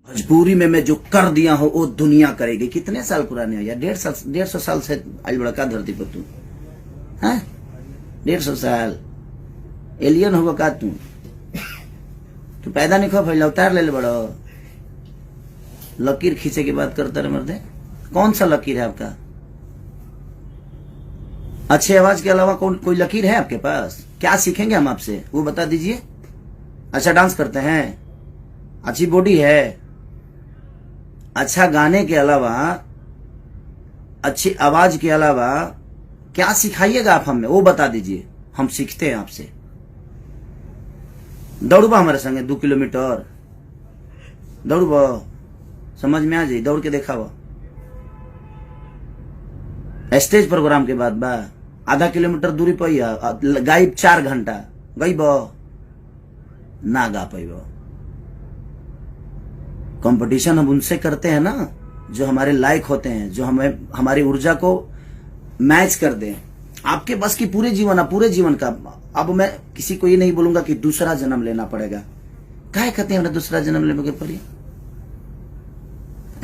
भोजपुरी में मैं जो कर दिया हूं वो दुनिया करेगी। कितने साल पुराने हो यार? 150 साल से आज बड़का धरती पर तू है। 150 साल एलियन होगा का तू? तू पैदा नहीं खो फैल अवतार ले बड़ो। लकीर खींचे की बात करता रहे मर्दे। कौन सा लकीर है आपका? अच्छे आवाज के अलावा कोई लकीर है आपके पास? क्या सीखेंगे हम आपसे वो बता दीजिए। अच्छा डांस करते हैं, अच्छी बॉडी है, अच्छा गाने के अलावा, अच्छी आवाज के अलावा क्या सिखाइएगा आप हमें वो बता दीजिए, हम सीखते हैं आपसे। दौड़बा हमारे संगे 2 किलोमीटर दौड़बा, समझ में आ जाए, दौड़ के देखा वो स्टेज प्रोग्राम के बाद बा 0.5 किलोमीटर दूरी पर गाई 4 घंटा गई बो ना गा पाई। कंपटीशन हम उनसे करते हैं ना जो हमारे लायक होते हैं, जो हमें हमारी ऊर्जा को मैच कर दें। आपके बस की पूरे जीवन का। अब मैं किसी को ये नहीं बोलूंगा कि दूसरा जन्म लेना पड़ेगा। काहे कहते हैं दूसरा जन्म लेने के पड़ी?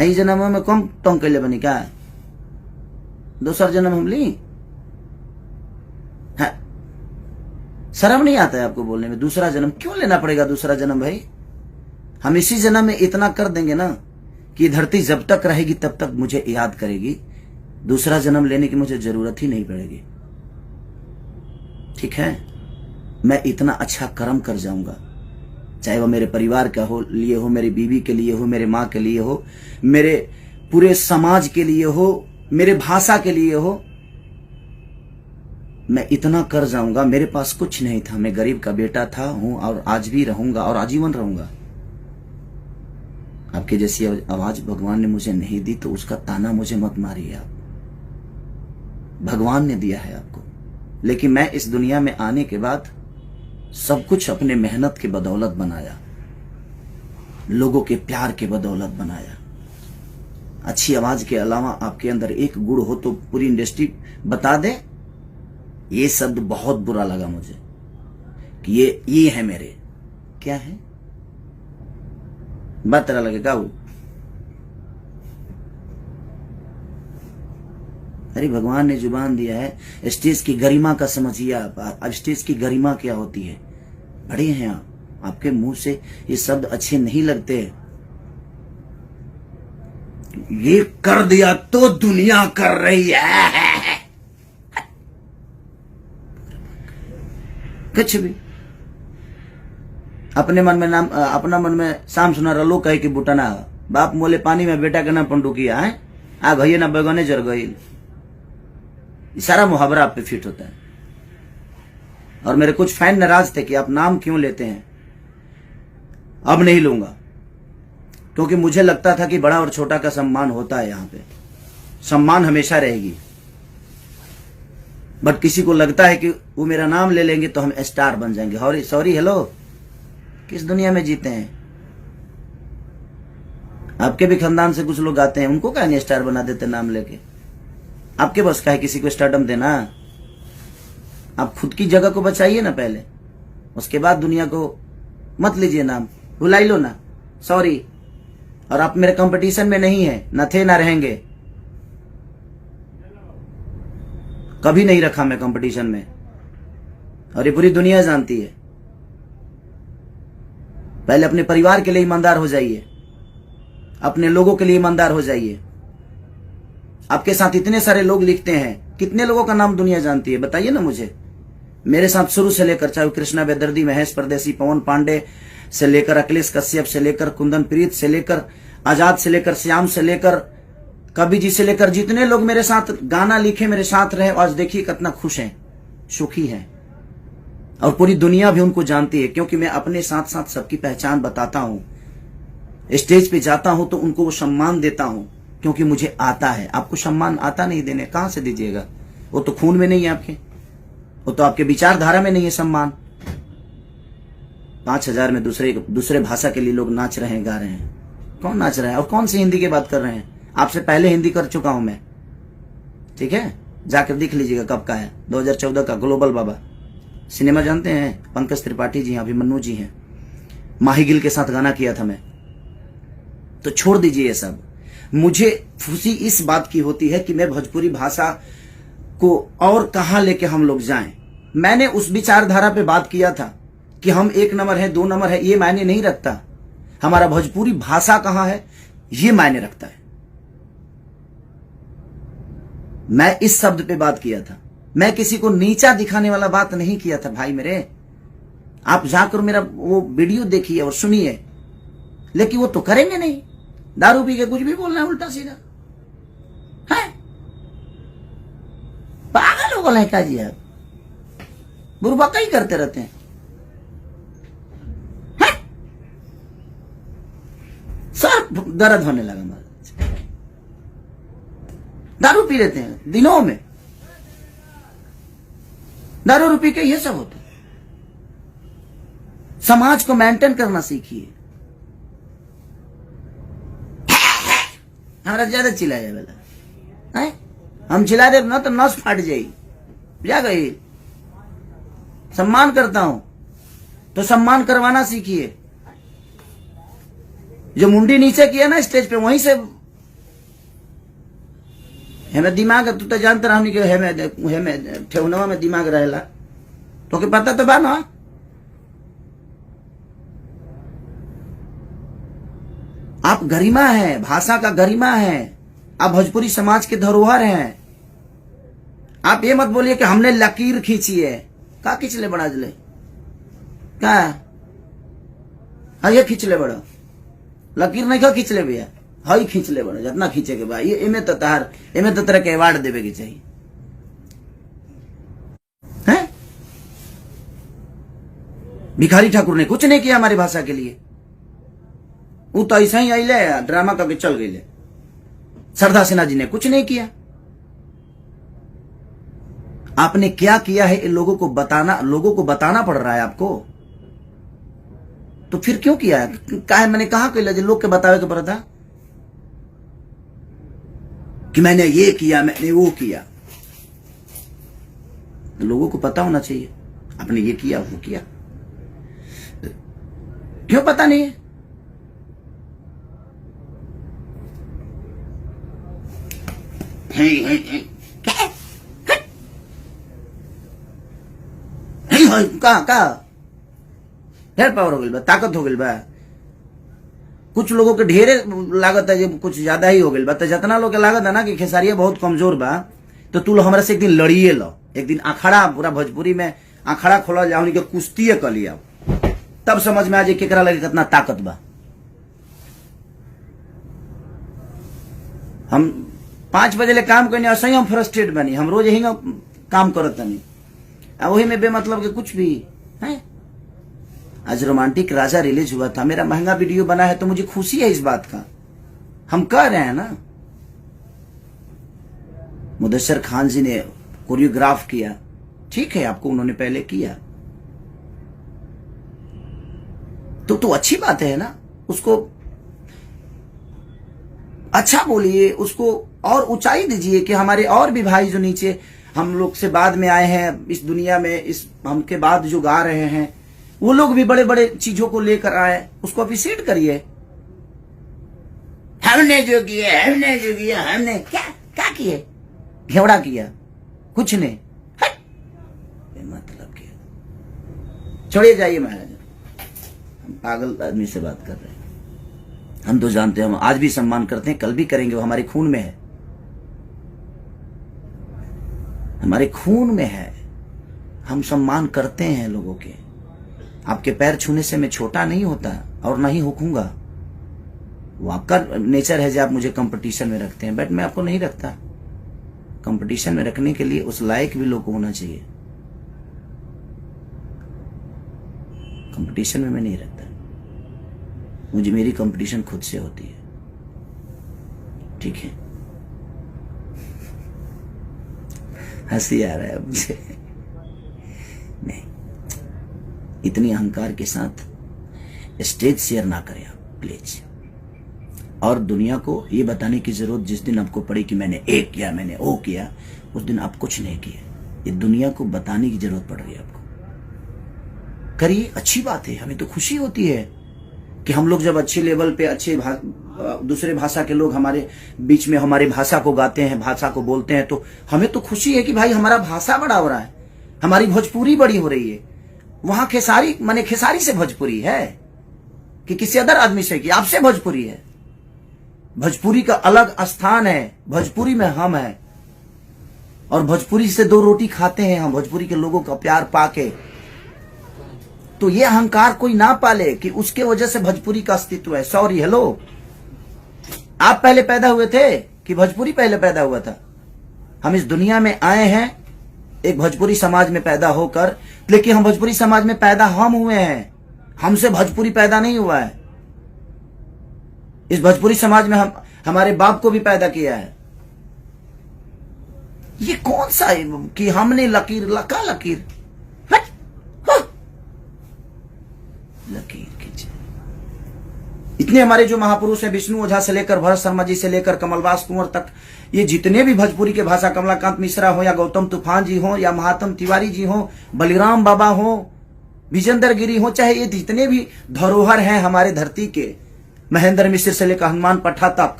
यही जन्म में कम टोंग कैले बनी का दूसरा जन्म हम ली है? शर्म नहीं आता है आपको बोलने में? दूसरा जन्म क्यों लेना पड़ेगा? दूसरा जन्म भाई हम इसी जन्म में इतना कर देंगे ना कि धरती जब तक रहेगी तब तक मुझे याद करेगी। दूसरा जन्म लेने की मुझे जरूरत ही नहीं पड़ेगी। ठीक है, मैं इतना अच्छा कर्म कर जाऊंगा, चाहे वो मेरे परिवार का हो लिए हो, मेरी बीवी के लिए हो, मेरे माँ के लिए हो, मेरे पूरे समाज के लिए हो, मेरे भाषा के लिए हो। मैं इतना कर जाऊंगा। मेरे पास कुछ नहीं था, मैं गरीब का बेटा था, हूं और आज भी रहूंगा और आजीवन रहूंगा। आपके जैसी आवाज भगवान ने मुझे नहीं दी तो उसका ताना मुझे मत मारिए आप। भगवान ने दिया है आपको, लेकिन मैं इस दुनिया में आने के बाद सब कुछ अपने मेहनत के बदौलत बनाया, लोगों के प्यार के बदौलत बनाया। अच्छी आवाज के अलावा आपके अंदर एक गुण हो तो पूरी इंडस्ट्री बता दे। ये शब्द बहुत बुरा लगा मुझे कि ये है मेरे। क्या है? बात तरह लगेगा वो। अरे भगवान ने जुबान दिया है, स्टेज की गरिमा का समझिए आप। अब स्टेज की गरिमा क्या होती है? बड़े हैं आप, आपके मुंह से ये शब्द अच्छे नहीं लगते। ये कर दिया तो दुनिया कर रही है। कुछ भी अपने मन में नाम, अपना मन में शाम सुना रलो कहे कि बुटना बाप मोले पानी में बेटा के नाम पंडुकिया है आ भैया ना बैगने जर गई। सारा मुहावरा आप पे फिट होता है। और मेरे कुछ फैन नाराज थे कि आप नाम क्यों लेते हैं। अब नहीं लूंगा, क्योंकि मुझे लगता था कि बड़ा और छोटा का सम्मान होता है। यहां पे सम्मान हमेशा रहेगी, बट किसी को लगता है कि वो मेरा नाम ले लेंगे तो हम स्टार बन जाएंगे। सॉरी हेलो, किस दुनिया में जीते हैं? आपके भी खानदान से कुछ लोग आते हैं, उनको क्या नहीं स्टार बना देते नाम लेके? आपके बस का है किसी को स्टारडम देना? आप खुद की जगह को बचाइए ना पहले, उसके बाद दुनिया को मत लीजिए नाम, भुलाई लो ना। सॉरी। और आप मेरे कंपटीशन में नहीं है, न थे ना रहेंगे। कभी नहीं रखा मैं कंपटीशन में, और ये पूरी दुनिया जानती है। पहले अपने परिवार के लिए ईमानदार हो जाइए, अपने लोगों के लिए ईमानदार हो जाइए। आपके साथ इतने सारे लोग लिखते हैं, कितने लोगों का नाम दुनिया जानती है बताइए ना मुझे। मेरे साथ शुरू से लेकर, चाहे कृष्णा बेदर्दी, महेश परदेसी, पवन पांडे से लेकर अखिलेश कश्यप से लेकर कुंदन प्रीत से लेकर आजाद से लेकर श्याम से लेकर कवि जी से लेकर जितने लोग मेरे साथ गाना लिखे, मेरे साथ रहे, आज देखिए कितना खुश हैं, सुखी हैं। और पूरी दुनिया भी उनको जानती है, क्योंकि मैं अपने साथ साथ सबकी पहचान बताता हूं। स्टेज पे जाता हूं तो उनको वो सम्मान देता हूं, क्योंकि मुझे आता है। आपको सम्मान आता नहीं देने, कहां से दीजिएगा? वो तो खून में नहीं है आपके, वो तो आपके विचारधारा में नहीं है सम्मान। 5000 में दूसरे भाषा के लिए लोग नाच रहे हैं, गा रहे हैं। कौन नाच रहा है और कौन सी हिंदी की बात कर रहे हैं? आपसे पहले हिंदी कर चुका हूं मैं, ठीक है? जाकर देख लीजिएगा कब का है, 2014 का। ग्लोबल बाबा सिनेमा जानते हैं? पंकज त्रिपाठी जी हैं, अभिमन्यु जी हैं, माही गिल के साथ गाना किया था मैं। तो छोड़ दीजिए ये सब। मुझे खुशी इस बात की होती है कि मैं भोजपुरी भाषा को और कहां लेके हम लोग जाएं। मैंने उस विचारधारा पे बात किया था कि हम 1 नंबर है 2 नंबर है, ये मायने नहीं रखता। हमारा भोजपुरी भाषा कहां है ये मायने रखता है। मैं इस शब्द पे बात किया था। मैं किसी को नीचा दिखाने वाला बात नहीं किया था भाई मेरे। आप जाकर मेरा वो वीडियो देखिए और सुनिए, लेकिन वो तो करेंगे नहीं। दारू पी के कुछ भी बोलना है उल्टा सीधा है। पागल हो गए का जी आप, बुरबका ही करते रहते हैं। सर दर्द होने लगा हमारा। दारू पी लेते हैं दिनों में, दारू पी के ये सब होता है। समाज को मेंटेन करना सीखिए। हमारा ज्यादा चिल्लाया वाला है, हम चिल्ला दे ना तो नस फाट जाई। जा गई। सम्मान करता हूं तो सम्मान करवाना सीखिए। जो मुंडी नीचे किया ना स्टेज पे, वहीं से हमें दिमाग, तू तो जानता रहा कि हमें ठेहुनवा में दिमाग रहेला, तो के पता तो बा ना। आप गरिमा है, भाषा का गरिमा है, आप भोजपुरी समाज के धरोहर हैं। आप ये मत बोलिए कि हमने लकीर खींची है। का खींच ले बड़ा जले क्या ये खींच ले बड़ा लकीर नहीं का खींच ले भैया, हई खींच ले बड़ा जितना खींचे के भाई। इमे तो तरह के अवार्ड देवे के चाहिए हैं? भिखारी ठाकुर ने कुछ नहीं किया हमारी भाषा के लिए। वो तो ऐसा ही आइले ड्रामा करके चल गए। सरदार सिन्हा जी ने कुछ नहीं किया। आपने क्या किया है लोगों को बताना पड़ रहा है आपको। तो फिर क्यों किया है? मैंने कहा कि लोग के बतावे के पड़ा था कि मैंने ये किया, मैंने वो किया। लोगों को पता होना चाहिए आपने ये किया वो किया। क्यों पता नहीं है? का ढेर पावर हो गई बा, ताकत हो गई बा। कुछ लोगों के ढेरे लागत है, जब कुछ ज्यादा ही हो गई बा। तो जितना लोग के लागत है ना कि खेसारिया बहुत कमजोर बा, तो तू हमरा से एक दिन लड़िए लो। एक दिन अखाड़ा, पूरा भोजपुरी में अखाड़ा खोला जाओ, उनके कुश्ती कर लिया, तब समझ में आ जाए केकरा लगे कितना ताकत बा। हम 5 बजे ले काम करने असही हम फ्रस्ट्रेट बनी। हम रोज यही काम करत नहीं, वही में बेमतलब के कुछ भी है। आज रोमांटिक राजा रिलीज हुआ था, मेरा महंगा वीडियो बना है, तो मुझे खुशी है इस बात का। हम कह रहे हैं ना, मुदस्सर खान जी ने कोरियोग्राफ किया, ठीक है, आपको उन्होंने पहले किया तो अच्छी बात है ना। उसको अच्छा बोलिए, उसको और ऊंचाई दीजिए कि हमारे और भी भाई जो नीचे हम लोग से बाद में आए हैं इस दुनिया में, इस हमके बाद जो गा रहे हैं, वो लोग भी बड़े बड़े चीजों को लेकर आए। उसको अप्रिशिएट करिए। हमने जो किया हमने क्या किए? घेवड़ा किया, कुछ नहीं। मतलब किया। छोड़िए, जाइए महाराज, हम पागल आदमी से बात कर रहे हैं। हम तो जानते हैं, हम आज भी सम्मान करते हैं, कल भी करेंगे, वो हमारे खून में है, हमारे खून में है। हम सम्मान करते हैं लोगों के। आपके पैर छूने से मैं छोटा नहीं होता और नहीं होऊंगा। वो आपका नेचर है जो आप मुझे कंपटीशन में रखते हैं, बट मैं आपको नहीं रखता। कंपटीशन में रखने के लिए उस लायक भी लोग को होना चाहिए। कंपटीशन में मैं नहीं रखता, मुझे मेरी कंपटीशन खुद से होती है, ठीक है। हंसी आ रहा है मुझे। नहीं, इतनी अहंकार के साथ स्टेज शेयर ना करें आप प्लीज। और दुनिया को ये बताने की जरूरत जिस दिन आपको पड़ी कि मैंने ये किया, मैंने वो किया, उस दिन आप कुछ नहीं किए। ये दुनिया को बताने की जरूरत पड़ रही है आपको। करिए, अच्छी बात है, हमें तो खुशी होती है कि हम लोग जब अच्छे लेवल पे दूसरे भाषा के लोग हमारे बीच में हमारे भाषा को गाते हैं, भाषा को बोलते हैं, तो हमें तो खुशी है कि भाई हमारा भाषा बड़ा हो रहा है, हमारी भोजपुरी बड़ी हो रही है। वहां खेसारी माने खेसारी से भोजपुरी है कि किसी अदर आदमी से, कि आपसे भोजपुरी है। भोजपुरी का अलग स्थान है, भोजपुरी में हम हैं और भोजपुरी से दो रोटी खाते हैं हम, भोजपुरी के लोगों का प्यार पाके। तो ये अहंकार कोई ना पाले कि उसके वजह से भोजपुरी का अस्तित्व है। सॉरी, हेलो, आप पहले पैदा हुए थे कि भोजपुरी पहले पैदा हुआ था? हम इस दुनिया में आए हैं एक भोजपुरी समाज में पैदा होकर, लेकिन हम भोजपुरी समाज में पैदा हम हुए हैं, हमसे भोजपुरी पैदा नहीं हुआ है। इस भोजपुरी समाज में हम हमारे बाप को भी पैदा किया है। ये कौन सा है कि हमने लकीर लका लकीर लकीर खींचे। इतने हमारे जो महापुरुष हैं, विष्णु ओझा से लेकर भरत शर्मा जी से लेकर कमलवास कुंवर तक, ये जितने भी भोजपुरी के भाषा, कमलाकांत मिश्रा हो या गौतम तूफान जी हो या महात्म तिवारी जी हो, बलिराम बाबा हो, विजेंद्र गिरी हो, चाहे ये जितने भी धरोहर हैं हमारे धरती के, महेंद्र मिश्र से लेकर हनुमान पट्टा तक,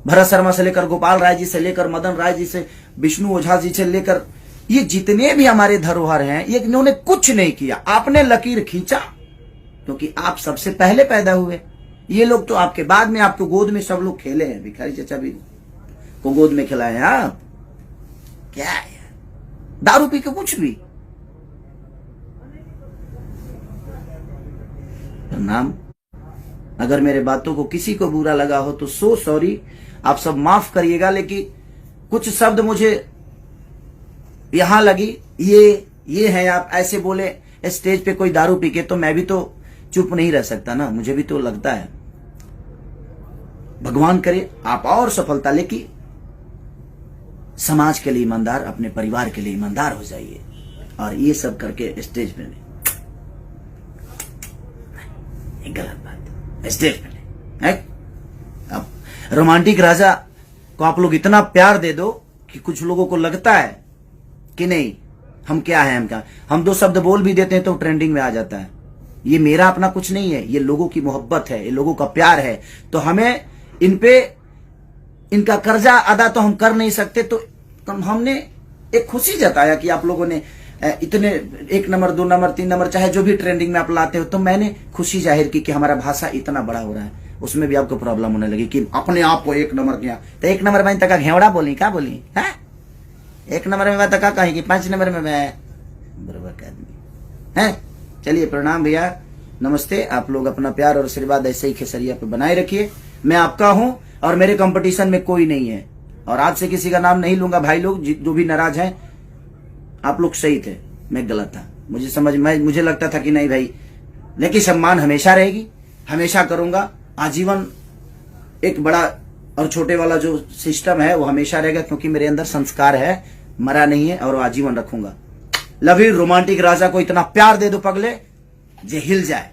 भरत शर्मा से लेकर गोपाल राय जी से लेकर मदन राय जी से विष्णु ओझा जी से लेकर, ये जितने भी हमारे धरोहर हैं, ये इन्होंने कुछ नहीं किया, आपने लकीर खींचा क्योंकि आप सबसे पहले पैदा हुए। ये लोग तो आपके बाद में, आपको गोद में सब लोग खेले हैं, भिखारी चचा भी को गोद में खिलाए हैं आप। क्या है, दारू पी के कुछ भी। नाम, अगर मेरे बातों को किसी को बुरा लगा हो तो सो सॉरी, आप सब माफ करिएगा, लेकिन कुछ शब्द मुझे यहां लगी, ये है, आप ऐसे बोले स्टेज पे कोई दारू पी के, तो मैं भी तो चुप नहीं रह सकता ना, मुझे भी तो लगता है। भगवान करे आप और सफलता, लेकिन समाज के लिए ईमानदार, अपने परिवार के लिए ईमानदार हो जाइए। और ये सब करके स्टेज पे नहीं, गलत बात है, स्टेज पे नहीं है। अब रोमांटिक राजा को आप लोग इतना प्यार दे दो कि कुछ लोगों को लगता है कि नहीं हम क्या है, हम क्या, हम दो शब्द बोल भी देते हैं तो ट्रेंडिंग में आ जाता है। ये मेरा अपना कुछ नहीं है, ये लोगों की मोहब्बत है, ये लोगों का प्यार है। तो हमें इन पे इनका कर्जा अदा तो हम कर नहीं सकते, तो हमने एक खुशी जताया कि आप लोगों ने इतने 1 नंबर 2 नंबर 3 नंबर चाहे जो भी ट्रेंडिंग में आप लाते हो, तो मैंने खुशी जाहिर की कि हमारा भाषा इतना बड़ा हो रहा है। उसमें भी आपको प्रॉब्लम होने लगी कि अपने आप को 1 नंबर किया, तो 1 नंबर में तक घेवड़ा बोली, क्या बोली है, 1 नंबर में मैं तक कहेगी, 5 नंबर में मैं बराबर का आदमी है। चलिए, प्रणाम भैया, नमस्ते। आप लोग अपना प्यार और आशीर्वाद ऐसे ही खेसरिया पे बनाए रखिए। मैं आपका हूं और मेरे कंपटीशन में कोई नहीं है, और आज से किसी का नाम नहीं लूंगा। भाई लोग जो भी नाराज हैं, आप लोग सही थे, मैं गलत था, मुझे लगता था कि नहीं भाई, लेकिन सम्मान हमेशा रहेगी, हमेशा करूंगा आजीवन। एक बड़ा और छोटे वाला जो सिस्टम है वो हमेशा रहेगा, क्योंकि मेरे अंदर संस्कार है, मरा नहीं है, और वो आजीवन रखूंगा। Love you. रोमांटिक राजा को इतना प्यार दे दो पगले जे हिल जाए।